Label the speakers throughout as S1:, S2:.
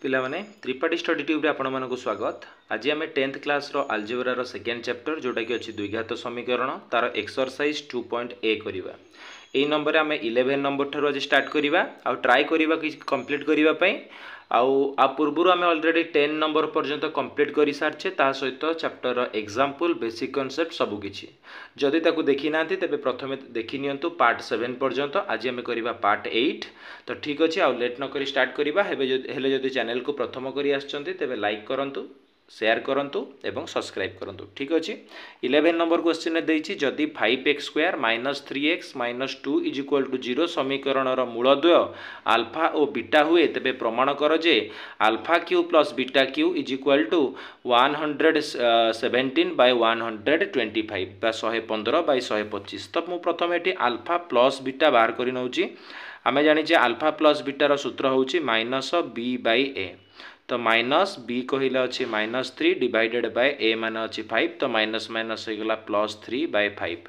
S1: पिला माने Tripathi study tube रे आपण मानक स्वागत। आज आम 10th क्लास रो अलजेब्रा सेकेंड चैप्टर जोटा कि अच्छी द्विघात समीकरण तार एक्सरसाइज 2.a करवा। यही नंबर आम 11 नंबर ठार आज स्टार्ट करवा आ ट्राए करवा कि कंप्लीट करने आ पूर्व आम ऑलरेडी 10 नंबर पर्यंत कंप्लीट कर सारी सहित चैप्टर एग्जाम्पल बेसिक कॉन्सेप्ट सबकि जदि ताकू देखी ना तेज प्रथम देखी नियंतु पार्ट 7 पर्यंत। आज आम करवा पार्ट 8 तो ठीक अच्छे आउ लेट नक स्टार्ट करवा। हेले जदि चैनल को प्रथम करी आछंती तेबे लाइक करंतु, शेयर करंतु एवं सब्सक्राइब करंतु। ठीक अच्छे 11 नंबर क्वेश्चन देछि जदि 5x² - 3x - 2 = 0 समीकरण मूलद्वय आल्फा और बीटा हुए तेबे प्रमाण कर जे alpha cube plus beta cube = 117/125 बा 115/125। तो मु प्रथम एटी आल्फा प्लस बीटा बाहर करि नउची। आमे जानिचे आल्फा प्लस बीटार सूत्र होउची -b/a। तो माइनस बी कहले अच्छे -3 डिवाइडेड बाय ए मान अच्छी 5 तो माइनस माइनस होगला +3/5।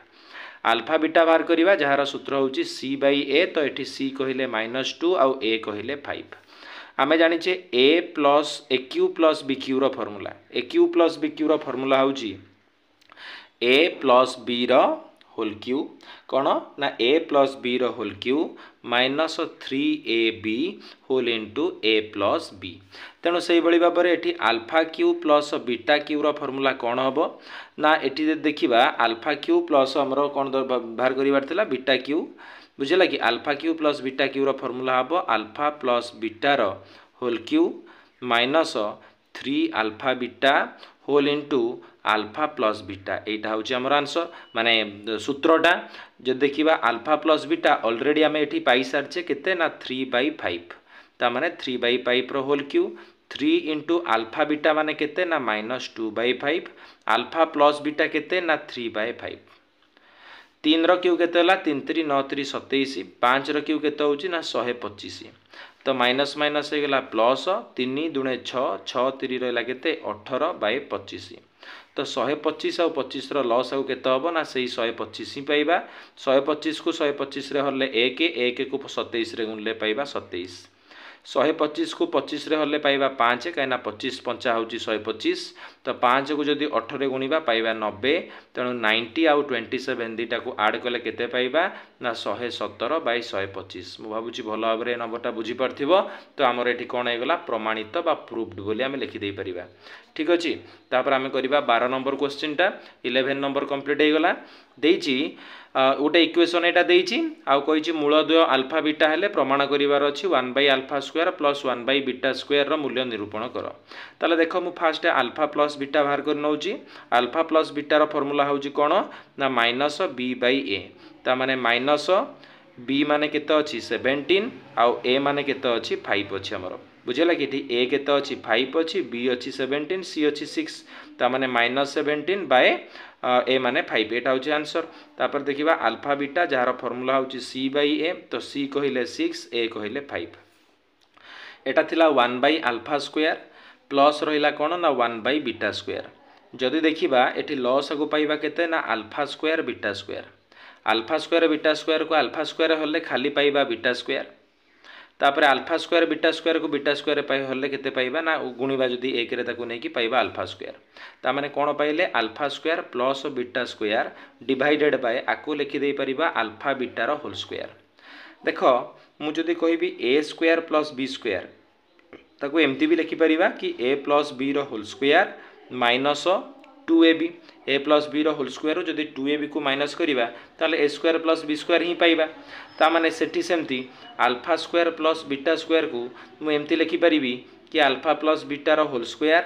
S1: आल्फा बीटा बाहर करवा जार सूत्र होउची c/a। तो ये c कहले -2 आउ a कहले 5। आम जानिचे a plus aq plus bq रो फॉर्मूला aq प्लस bq रो फॉर्मूला होउची a प्लस b रो होल क्यू कौन ना a प्लस b रो whole cube -3ab whole into a plus b। तेणु से भाव में ये alpha cube plus beta cube रो फॉर्मूला कौन हम ना ये देखा आल्फा क्यू प्लस आमर कौन बाहर कर बीटा क्यू बुझेगा कि alpha cube plus beta cube रो फॉर्मूला हम आल्फा प्लस बीटार whole cube -3 alpha beta whole into alpha plus beta. यहाँ हूँ आमर आंसर माने सूत्रटा जो देखा आल्फा प्लस बीटा ऑलरेडी आम ये पाई सारे केते ना 3/5 ताने 3/5 रो whole cube 3 into alpha beta माने केते ना -2/5 आल्फा प्लस बीटा केते ना 3/5। 3 रो क्यू केते होला 3 3 9 3 27 5 रो क्यू केते होउची ना 125 तो माइनस माइनस हो गला प्लस 3 दूणे 6 6 3 रहा केते 18/25 तो 125 आउ 25 लस आउ केते हबो ना सेही 125 ही पाइबा। 125 को 125 रे हरले 1 1 को 27 रे गुणले पाइबा 27। 125 को 25 रे हरले पाइबा 5 कहीं 25 पंचा होउची 125 तो 5 को जदि 8 रे गुणिबा पाइबा 90 तेणु 90 आउ 27 दीटा को आड कले केते पाइबा ना 117/125। मु भाबुची भल भाव में नंबरटा बुझी पारथिबो। तो आमर एठी कोन हेगला प्रमाणित बा प्रूव्ड बोली आमे लिखि देई परिबा। ठीक अछि तापर आमे करिबा 12 नंबर क्वेश्चन टा 11 नंबर कंप्लीट हे गला देइची गोटे इक्वेशन एटा देइची आउ कहिची मूलद्वय अल्फा बीटा हेले प्रमाण करिवार अछि 1/α² + 1/β² रो मूल्य निरूपण कर। ताले देखो मु फास्ट अल्फा प्लस बीटा बाहर कर नउची। अल्फा प्लस बीटा रो फार्मूला होउची कोन ना -b/a ता माने माइनस b माने केते अछि 17 आउ a माने केते अछि 5 अछि हमर बुझेला कि a केते अछि 5 अछि b अछि 17 c अछि 6 ता माने -17/a माने 5 एटा होछि आंसर। तापर देखिबा अल्फा बीटा जार फार्मूला होछि c/a तो c कहिले 6 a कहिले 5 एटा थिला 1/α² प्लस रहिला कोन ना 1/β²। जदि देखिबा एठी लॉस को पाइबा केते ना α² β² α² β² को α² हल्ले खाली पाइबा β² तापर α² β² को β² पाइ हल्ले केते पाइबा ना गुणिबा जदि 1 रे ताको नै कि पाइबा α² ता माने कोन पाइले α² प्लस β² डिवाइडेड बाय आको लिखि देई परिबा अल्फा बीटा रो होल स्क्वायर। देखो मु जदि कहबी a² प्लस b² ताको एमती भी लिखि परिबा कि a प्लस b रो whole square minus 2ab a plus b रो होल स्क्वायर जदि 2ab को माइनस करिबा ताले a² प्लस b² ही पाइबा ता माने सेठी सेमती α² प्लस β² को मु एमती लिखि परिबी कि अल्फा प्लस बीटा रो whole square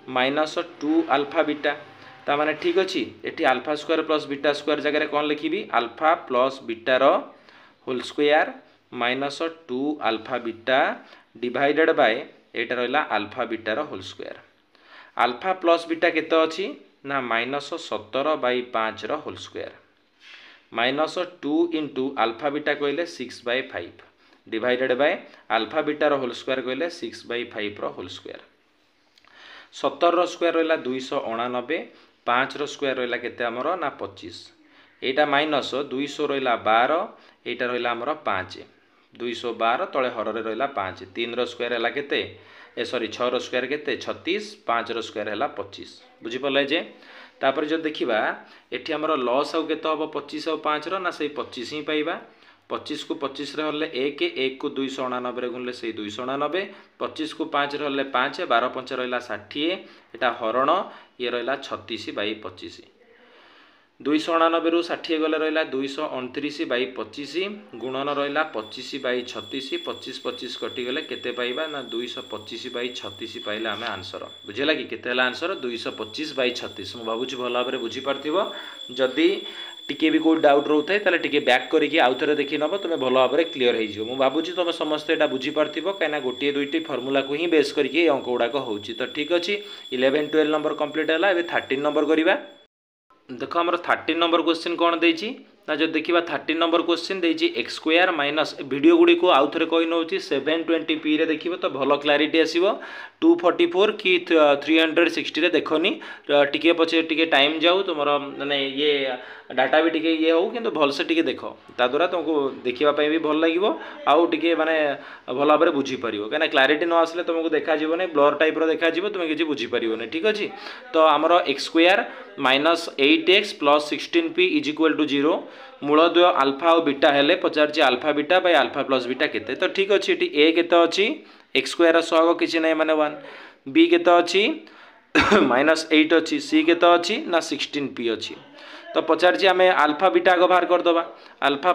S1: minus 2 alpha beta ता माने ठीक अछि एठी α² प्लस β² जगह कोन लिखिबी अल्फा प्लस बीटा रो whole square minus 2 alpha beta divided by एटा रहला अल्फा बीटा रो whole square. Alpha plus beta केते अछि ना -17/5 रो whole square -2 into alpha beta कहले 6/5 डिवाइडेड बाय अल्फा बीटा रो होल स्क्वायर कहले 6/5 रो होल स्क्वायर। 17 रो स्क्वायर रहला 289 5 रो स्क्वायर रहला केते हमरो ना 25 एटा माइनस 200 रहला 12 एटा रहला हमरो 5 212 तले हर रहा 5 3 स्क्वायर है केते सॉरी 6 स्क्वायर केते 36 5 स्क्वायर है 25 बुझीपारे जे तापर जो देखा ये आमर लॉस आउ केते हम 25 और 5 ना से 25 ही पाइबा 25 को 25 हल्ले 1 1 को 289 गुणले से 289 25 को 5 हल्ले 5 12 5 रहा 60 एटा हरण ये रहा 36 बाई 25 289 रु 60 गले रहा 229 बाई 25 गुणन रहा 25 बाई 36 25 25 कटिगले केते पाइबा ना 225 बाई 36 पाइले आम आंसर बुझेगा कि केते आंसर 225 बाई 36 मुझे भावुँ भल भाव में बुझीपार जदि टिके भी कोई डाउट रोथे ताले टिके बैक करके आउ थे देखी नब तुम भल भाव में क्लीयर हो मुझे भावुँ तुम समस्ते यहाँ बुझीपार कहीं गोटे दुईटी फर्मूला को ही बेस करके अंक गुड़ाक हो ठीक अच्छे 11 12 नंबर कंप्लीट है एवं 13 नंबर करवा देख आम 13 नंबर क्वेश्चन कौन देती ना जो देखा 13 नंबर क्वेश्चन देती x square minus video Gudi को आउ थे कही नौ 720p रे देखिए तो भल क्लारीटी आसो 244 कि 360 देखनी टिके पचे टिके टाइम जाऊ तुम माने ये डाटा भी टिके ये हो कि भलसे टिके देख ता द्वारा तुमको देखापी भी भल लगे आउ टिके माने भल भाव में बुझीपार कहीं क्लारीटी न आसले तुमको देखा ब्लर टाइप देखा तुम किसी बुझीपार ठीक अच्छे तो आमर x square minus 8x plus 16p is equal to 0 मूलद्वय आल्फा और बीटा हेले पचार alpha beta by alpha plus beta केते तो ठीक अच्छे ये ए केते अच्छी एक्स स्क्वायर सहग किसी ना माने 1 बी केते अच्छी माइनस 8 अच्छी सी केते अच्छी ना 16p अच्छी तो पचार आम आल्फा बीटा आग बाहर करदे आल्फा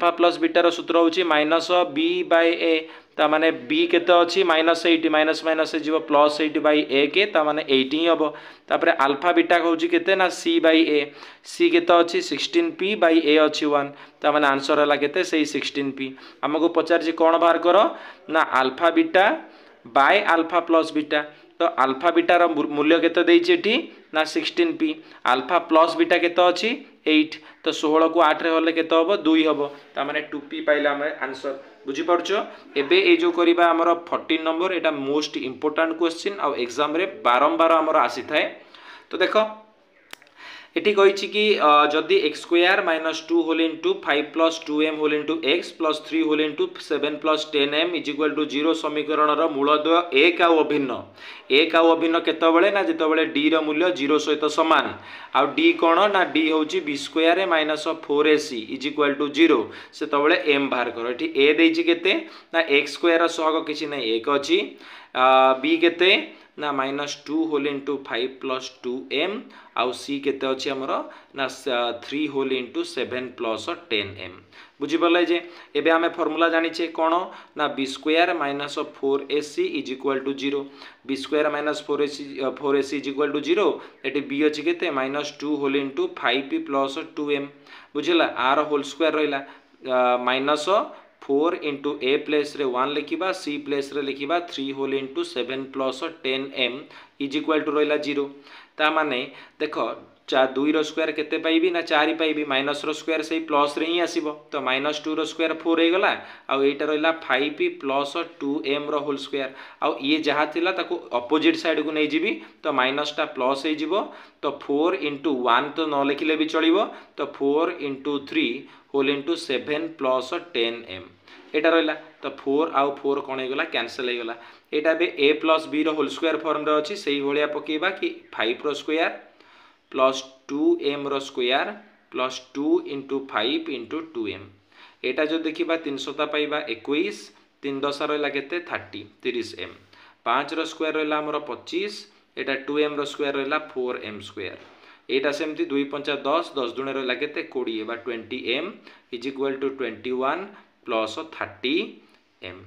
S1: प्लस बीटार सूत्र हूँ माइनस बी बाय ए ता माने बी केते अच्छी माइनस 8 माइनस माइनस जीव प्लस 8 बाई ए के ता माने 8 ही हम तापर आल्फा बीटा हूँ केते ना सी बाई ए सी केते अच्छी 16p बाई ए अच्छी 1 ता माने आंसर है केते सही 16p आमको पचार कौन बाहर कर ना alpha beta by alpha plus beta तो आल्फा बीटार मूल्य केते देइछि ना 16p आल्फा प्लस बीटा केते अच्छी 8 तो 16 को 8 रे हल्ले केते हबो 2 हबो ता माने 2p पाइला हम आंसर बुझी पारछो एबे ए जो करिबा हमर 14 नंबर एटा मोस्ट इंपोर्टेंट क्वेश्चन आ एग्जाम रे बारंबार हमर आसी थाए तो देखो एटी कही कि जदि x square minus 2 whole into 5 plus 2m whole into x plus 3 whole into 7 plus 10m is equal to 0 समीकरण मूलद्वय एक आउ अभिन्न केतबेले ना जितेबाला डी रो मूल्य 0 सहित सामान आउ डी कौन ना डी हूँ b square minus 4ac is equal to 0 से तबले m बाहर कर ये ए देइछि केते ना एक्स स्क्वायर सहग किसी ना एक अच्छी बी केते ना minus 2 whole into 5 plus 2m आउ सी केते अच्छी आमर ना 3 होल इंटू 7 प्लस 10m बुझीपारे जे एबे आमे फॉर्मूला जानिछे कौन ना b square minus 4ac is equal to 0 b square minus 4ac is equal to 0 एटी बी अच्छी केते minus 2 whole into 5p plus 2m बुझला आर होल स्क्वायर रहिला माइनस 4 इंटू ए प्लेस रे 1 लिखा सी प्लेस रे लिखा 3 whole into 7 plus 10m is equal to रहा 0 ता माने देख 2 रो स्क्वायर केते पाइबी ना 4 पाइबी माइनस रो स्क्वायर से प्लस रे ही आसीबो तो माइनस 2 रो स्क्वायर 4 हो गला आ एटा रहिला 5p प्लस 2m रो होल स्क्वायर आ ये जहाँ थिला ताको अपोजिट साइड को नहीं जीबी तो माइनस टा प्लस हो जीवो तो 4 इंटू 1 तो न लिखिले भी चलिबो तो 4 into 3 whole into 7 plus 10m एटा रहा तो 4 आउ 4 कौन होगा कैंसल हो गला यहाँ भी a plus b whole square form रे अच्छी से भाया पकेबा कि 5 रो स्क्वायर प्लस 2m रो square plus 2 into 5 into 2m यहाँ जो देखा 300 पाइबा 21 3 10 रहा के 30m 5 रो स्क्वायर रहा आमर 25 यहाँ 2m रो स्क्वायर रहा 4m स्क्वायर यहाँ सेमती 2 5 10 10 दुणे रहा के 20 बा 20m is equal to 21 plus 30m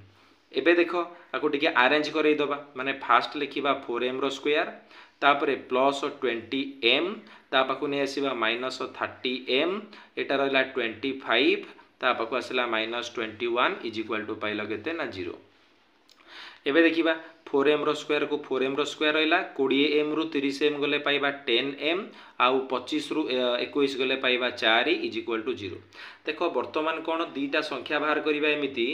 S1: एबे देखो आपको टिके अरेंज करईदबा माने फास्ट लिखा 4m रो स्क्वायर तापरे प्लस 20m ता पाखु नहीं आसीबा माइनस 30m एटा रहा 25 ता पाखु आसला माइनस 21 इज इक्वल टू पाइल केते ना 0 एबे देखिबा 4m रो स्क्वायर को 4m रो स्क्वायर रहा 20m रु 30m गले पाइबा 10m आउ 25 रु 21 गले पाइबा 4 इज इक्वल टू 0 देख बर्तमान कौन दीटा संख्या बाहर करवा एमती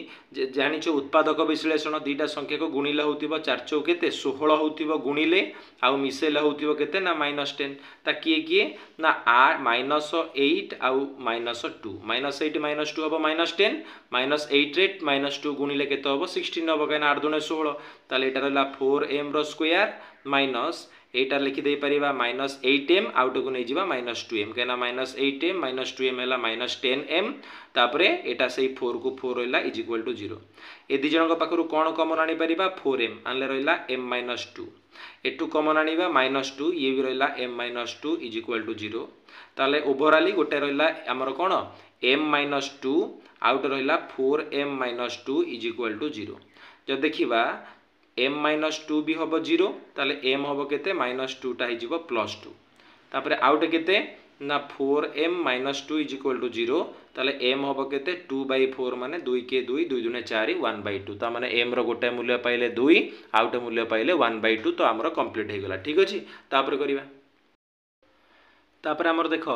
S1: जाच उत्पादक विश्लेषण दीटा संख्या को गुणिले हो 4 चौ के 16 हो गुणिले आउ मिसेले हो के ना -10 ता किए किए ना -8 आउ -2 -8 -2 हम -10 -8 रे -2 गुणिले के हम 16 हम कहीं 8 दूने 16 ताले एटा रहा 4m रो स्क्वायर माइनस एटा लिखिदे पारिबा -8m आउट को नहीं जीवा -2m कहना -8m -2m है -10m तापरे एटा से 4 को 4 रहा इज इक्वल टू 0 ए दी जन पाखु कौन कमन आनी पारिबा 4m आनले रहा m -2 एटू कमन आनिबा -2 ये भी रहा m -2 इज इक्वल टू 0 ताले ओवरऑली गोटे रहा आमर कौन m -2 आउट रहा 4m -2 इज इक्वल टू 0 जब देखिबा m -2 भी हम 0 ताले m हम केते -2 टा हो +2 तापरे आउट केते ना 4m -2 इज इक्वल टू 0 ताले m हम केते 2/4 माने 2 के 2 2 दूने 4 1/2 ता माने m रो गोटे मूल्य पाइले 2 आउट मूल्य पाइले 1/2 तो आमर कंप्लीट हो गला ठीक अछि तापर करिवा तापर आमर देख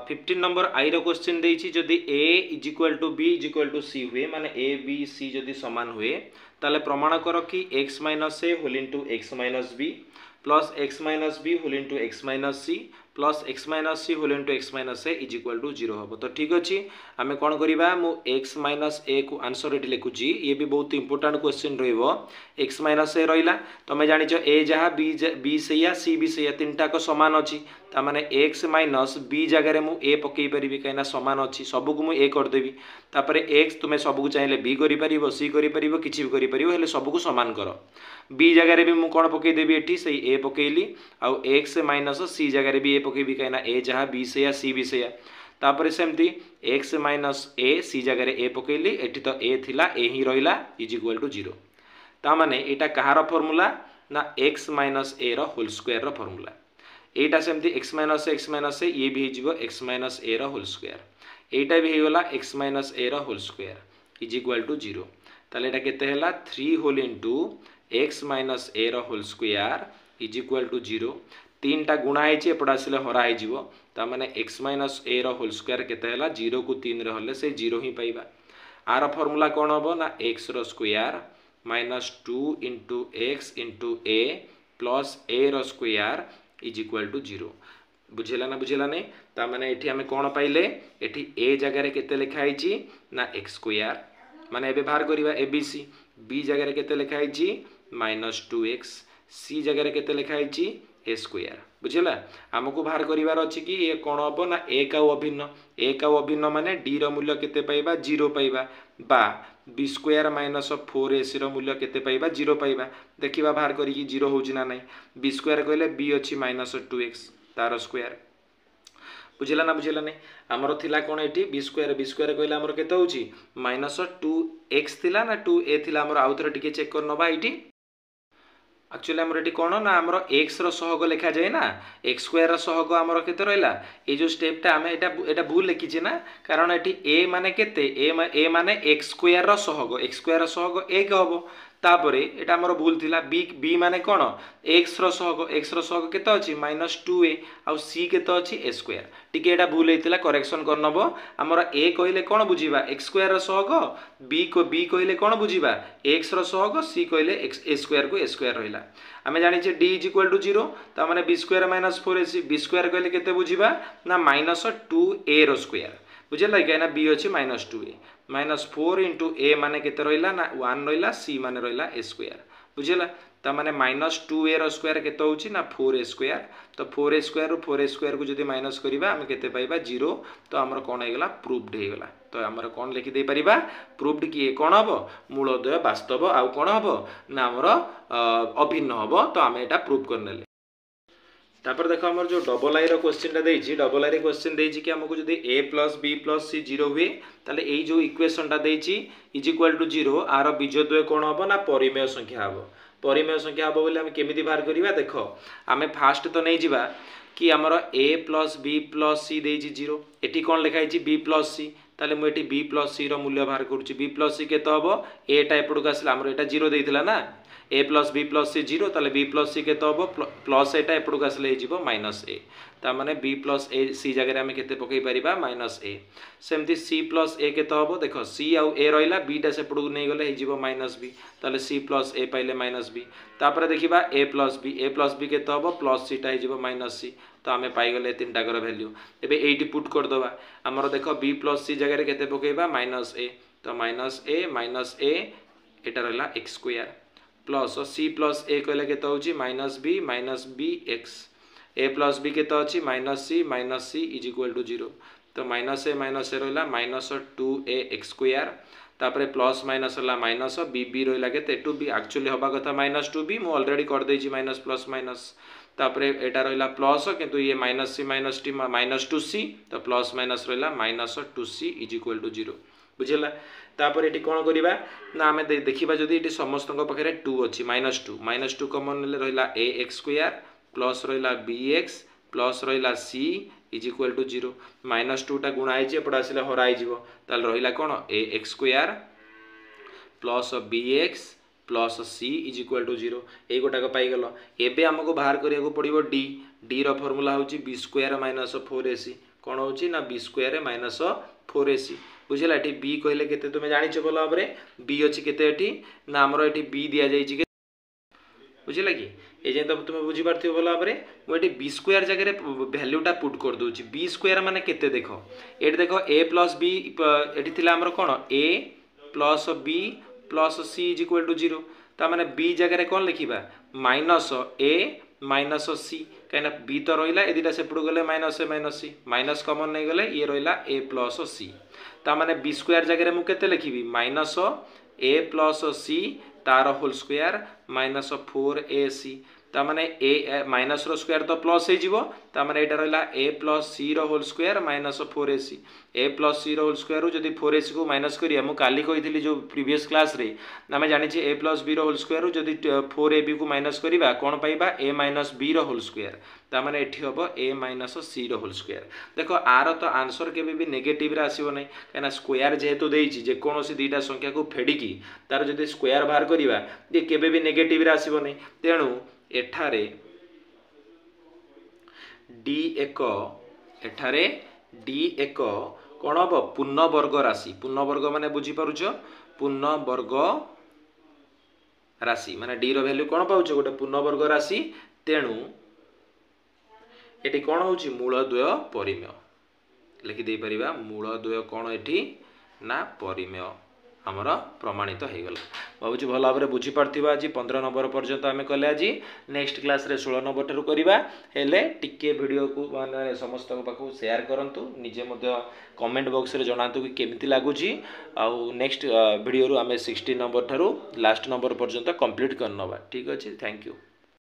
S1: 15 नंबर आई रो क्वेश्चन देछि जदि a is equal to b is equal to c हुए माने a b c जदि समान हुए ताले प्रमाण कर कि x minus a whole into x minus b plus x minus b whole into x minus c plus x minus c whole into x minus a is equal to 0 हम तो ठीक अच्छे आम कौन करवा मु x माइनस a को answer ये लिखुची ये भी बहुत इंपोर्टेंट क्वेश्चन रहिबो x माइनस a रहिला तमे जानिछ a जहाँ b सैया c भी सैया तीनटा को समान अच्छी तामाने x माइनस b जगह मु a पकई परिबी कहीं समान अच्छी सबको मु a करदेवी तापरे x तुम्हें सबको चाहिए b करि परिबो c करि परिबो किछि भी करि परिबो हेले सबको समान कर b जगह भी मु कौन पकईदेवी एठी सही a पकईली आउ x माइनस c जगह भी a पकईबी कहीं a जहाँ b से या c भी से तापर सेमती x माइनस a c जगह a पकईली एठी तो a थिला a ही रहिला इज इक्वल टू 0 तामाने एटा कहार फॉर्मूला ना x माइनस a रो होल स्क्वायर रो फॉर्मूला एटा सेमती x माइनस a ये भी हो x माइनस a रो होल स्क्वायर एटा भी होगा x माइनस a रो whole square is equal to 0 ताले एटा केते हला 3 whole into x minus a रो whole square is equal to 0 तीनटा गुणा है एपट आसिले हरा हो ताने x माइनस a रो होल स्क्वायर केते हला 0 को 3 रे हले से 0 ही पाइबा आर फॉर्मूला कौन हम ना x रो square minus 2 into x into a plus a रो स्क्वायर इज इक्वल टू 0 बुझेला ना बुझेला नहीं ताने एठी हमें कौन पाइले एठी a जगह केते लिखा है ना x स्क्वायर माने एबे बाहर करिवा abc b जगह केते लिखा है माइनस 2x c जगह केते लिखा है ए स्क्वायर बुझेला आमको बाहर करिवार अछि कि ये कौन हम ना एक आउ अभिन्न माने d रो मूल्य केते पाइबा 0 पाइबा बा b स्क्वायर माइनस 4ac रो मूल्य केते पाइबा 0 पाइबा देखिबा बाहर करी 0 होउछि ना नहीं b स्क्वायर कहले b अछि माइनस 2x तार स्क्वायर बुझेला ना बुझेला नहीं आमर थिला कौन एठी b स्क्वायर कहले आमर केते होउछि माइनस 2x थिला ना 2a थिला आमर आउ थरे टिके चेक कर नबा एठी एक्चुअली आमर एटी कौन ना आमर x रो सहग लिखा जाए ना x स्क्वायर रो सहग आमर केते रहला ए जो स्टेपटा आमे एटा भूल लिखिछि ना कारण एटी a माने केते a माने x स्क्वायर रो सहग 1 हबो तापरे एटा आमर भूल थिला b माने कोन x रो सहग केते अछि माइनस 2a आउ c केते अछि a स्क्वायर टिके एटा भूल हेतिला करेक्शन करनबो आमर a कहिले कोन बुझिबा x स्क्वायर रो सहग b कहिले कोन बुझिबा x रो सहग c कहिले a स्क्वायर को a स्क्वायर रहिला आमे जानि जे d इज इक्वल टू 0 ता माने b square minus 4ac b square कहिले केते बुझिबा ना माइनस 2a रो स्क्वायर बुझिला कहना b अछि minus 2a minus 4 into a माने केते रहिला ना 1 रहिला c माने रहिला a स्क्वायर बुझिला ता माने माइनस 2a रो स्क्वायर केते होछि ना 4a स्क्वायर तो 4a square rho 4a square को जदि माइनस करिबा हम केते पाइबा 0 तो हमर कोन हे गेला प्रूव्ड हे गेला तो हमर कोन लिखि दे परिबा प्रूव्ड कि कोन हबो मूलद्वय वास्तव आउ कोन हबो ना हमर अभिन्न हबो तो हम एटा प्रूव करनेले तापर देखो हमर जो डबल आई रो क्वेश्चन टा देछि डबल आई रे क्वेश्चन देछि कि हमको जदि a + b + c 0 हुए ताले एई जो इक्वेशन टा देछि इज इक्वल टू 0 आरो बीजद्वय कोन हबो ना परिमेय संख्या हबो बोले हम केमिति बाहर करिवा देखो आमे फास्ट तो नै जिबा कि हमर a + b + c देछि 0 एठी कोन लिखा है b + c ताले मु एठी b + c रो मूल्य बाहर करूछि b + c केते हबो a टा एपडको आसला हमर एटा 0 देइथिला ना ए प्लस बी प्लस सी 0 ताले बी प्लस सी केते हबो प्लस एटा एपडू आसले हो माइनस ए ता माने बी प्लस ए सी जगह आम के पकई पार माइनस ए सेमती सी प्लस ए केते हबो देख सी आउ ए रहा बीटा सेपटू नहीं गले हो माइनस बी ताले सी प्लस ए पाइले माइनस बी तापर देखा ए प्लस बी केते हबो प्लस सीटा हो माइनस सी तो आम पाइगले तीन टाकर भैल्यू एबे एटी पुट करदे आमर देख बी प्लस सी जगह केते पकईबा माइनस ए तो माइनस ए एटा रहा x square plus c plus a कहले केते होची minus b x a plus b केते अछि minus c is equal to 0 तो माइनस ए रहा माइनस 2a एक्स स्क्वायर तापर प्लस माइनस रहा माइनस बी रहा केते 2b एक्चुअली हवा कथा माइनस 2b मु ऑलरेडी कर देछि माइनस प्लस माइनस तापर एटा रहा प्लस किंतु ये माइनस टी माइनस 2c तो प्लस माइनस रहा minus 2c is equal to 0 बुझेला तापर ये कौन करवा ना आम देखा जदि ये समस्त पाखे 2 अच्छी माइनस टू कमन रहा ए एक्स स्क्वायर प्लस रहा बी एक्स प्लस रहा c is equal to 0 minus 2 टा गुणा एपटे आसले हराई रहा कौन a x square plus b x plus c is equal to 0 ये गोटाक पाइगल एबे आमको बाहर करिया पड़ो डी फर्मूला हूँ बी स्क्वायर माइनस 4ac कौन हो बी स्क्वायर माइनस 4ac बुझेगा ये बी कहले केते तुम जानिछ भल भाव बी अच्छी केते ना आमर ये बी दि जाइए बुझेगा कि ये तो तुम बुझीपार भल भाव मुझे बी स्क्वायर जगह भैल्यूटा पुट कर दूची बी स्क्वायर माने केते देख ये देख ए प्लस बी ये आमर कौन a plus b plus c is equal to 0 ता माने बी जगह कौन लिखा माइनस ए माइनस सी कहीं बी तो रहा ए दुटा सेपटू गले माइनस ए माइनस सी माइनस कमन नहीं गले ये रहा ए प्लस सी ता माने बी स्क्वायर जगह मुझे केते लिखी माइनस ए प्लस सी तार होल स्क्वायर माइनस 4ac ता माने ए माइनस रो स्क्वायर तो प्लस हो ताने यहाँ रहा ए प्लस सी रोल स्क्वायर माइनस 4ac ए प्लस सी रोल स्क्वायर जब 4ac को माइनस करिया मु काली कही जो प्रीवियस क्लास रे आम जानी ए प्लस बी रोल स्क्वायर जब 4ab को माइनस करवा कौन पाइबा ए माइनस बी रोल स्क्वायर ताने ये हम ए माइनस सी रोल स्क्वायर देख आर तो आंसर के भी नेगेटिव आसो ना कहीं स्क्वायर जेहेतु देती जेकोसी दुईटा संख्या को फेडिकी तार जब स्क्वायर बाहर करवा ये केबे भी नेगेटिव आसो ना तेणु एठारे डी एक कौन हम पूर्णवर्ग राशि पूर्णवर्ग माने बुझीपारुछ पूर्णवर्ग राशि माने डी रो वैल्यू कौन पाउछ गोटे पूर्णवर्ग राशि तेणु ये कौन होची मूलद्वय परिमेय लिखिदे पारिबा मूलद्वय कौन एठी ना परिमेय आमर प्रमाणित हो गला भावुँ भल भाव में बुझीपार आज 15 नंबर पर्यंत आम कले आज नेक्स्ट क्लास रे 16 नंबर ठारू करवा हेले टिके वीडियो को माने समस्त पाखु शेयर करंतु निजे कमेंट बॉक्स रे जनातु कि केमिति लागुची आउ नेक्स्ट वीडियो रू आम 16 नंबर ठारू लास्ट नंबर पर्यंत कंप्लीट करनवा ठीक अछि थैंक यू।